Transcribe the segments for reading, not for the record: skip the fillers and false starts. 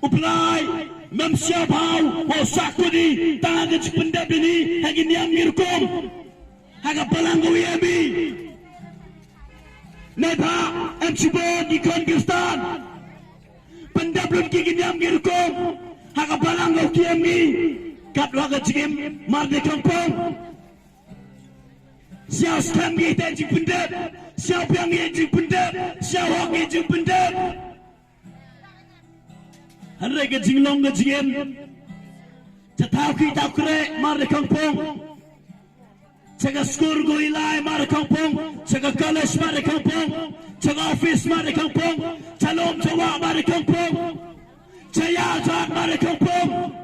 Uplai memsiap hau sakuni tangan pendap ini hagi niam ngirkom haga palanggo yemi Neba Emsibon di Kyrgyzstan pendap lun ki niam ngirkom haga palanggo kiemi katwa ga jim marde kampung siap stam gi tenji pendap siap yang gi pendap siap hok gi pendap Henry ke jinglong ke jingem, cetau kita kere mar de kampung, cega skor go ilai mar de kampung, cega college mar de kampung, cega office mar de kampung, calom jawa mar de kampung, caya jat mar de kampung.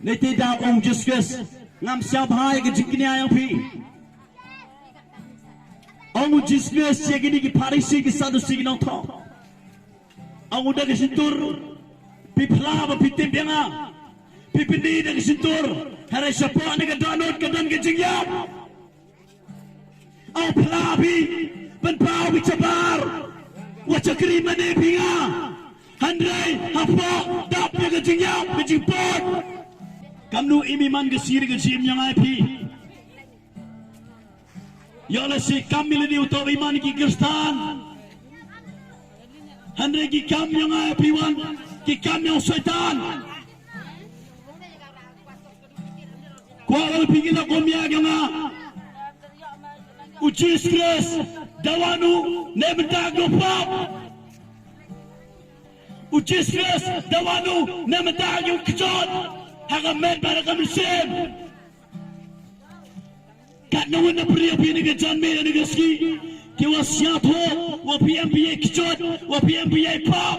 Neti dah juskus ngam siap hai ke jingkini ayam pi. Juskus jegini ki parisi ki satu sigi nongtong. Ang udah kesentur, pipla apa pitim bianga, pipindi dah kesentur, hari siapa ni kedanut kedan kejingiap, ang pelabi, penpau bicabar, wajah keriman ni binga, handai apa dap ni kejingiap kejingpot, kamu imiman kesiri kejim yang api, ya Allah si kami ni utop iman ki Kyrgyzstan. Henry ki kam yang apiwan, ki kam yang syaitan. Kuala pikir nak komia yang uji stres, dawanu nemta gopap. Uji stres, dawanu nemta yung kejot, hagamen para kamisim. Kat nawan na priya pini ke janme ni gaski. कि वो सियात हो वो पीएमपीए किचोट वो पीएमपीए pop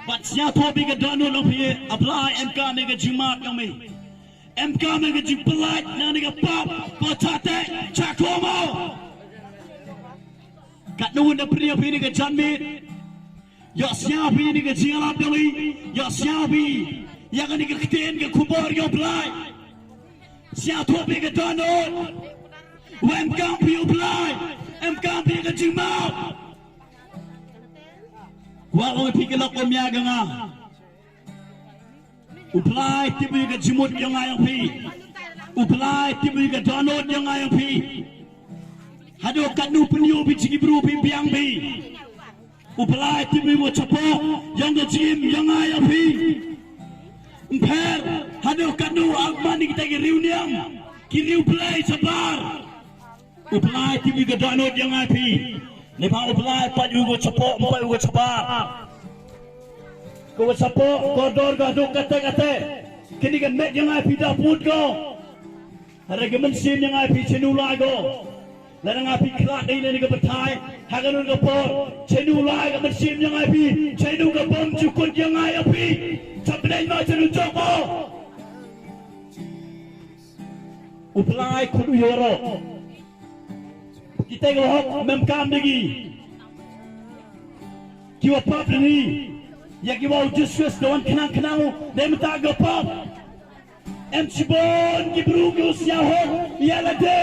but सियात हो भी के दोनों लोग भी अप्लाई एमका में के जिमात में एमका में के जिपलाट नाने के पॉप पचाते चाकोमो कटनू ने प्रिय भी के जानमे या सियात भी के जिंगालाप में या सियात भी या के कितेन के खुबर के अप्लाई सियात हो भी के दोनों Wemkang piu belai, emkang piu kecing mau. Wah, orang pikir nak komia ganga. Uplai tipu ke jimut yang ayam pi, uplai tipu ke donut yang ayam pi. Hado kanu peniu pi cigi bru pi piang pi. Uplai tipu mo capok yang ke jim yang ayam pi. Emper hado kanu agmani kita ke reuniam, kiri uplai sabar. Uplai tibi ke danut yang api, lepas uplai paju go cepok, empat go cepat. Go cepok, koridor go kata, kini kan mek yang api dah put go. Hari ke mesin yang api cenulai go. Ladang api kelat ini ke betai, haganun ke por, cenulai ke mesin yang api, cenu ke bom cukut yang api, sampai nak cenu joko. Uplai kudu yoro. Kita ngehok memkam lagi. Kiwa pap ni, ya kiwa justus doan kenang, nemta gopap. Emsibon kibru kiusya hok, ya lade,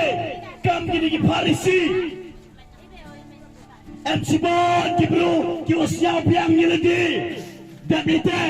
kam gini ki parisi. Emsibon kibru kiusya piang ni lade, dan ite.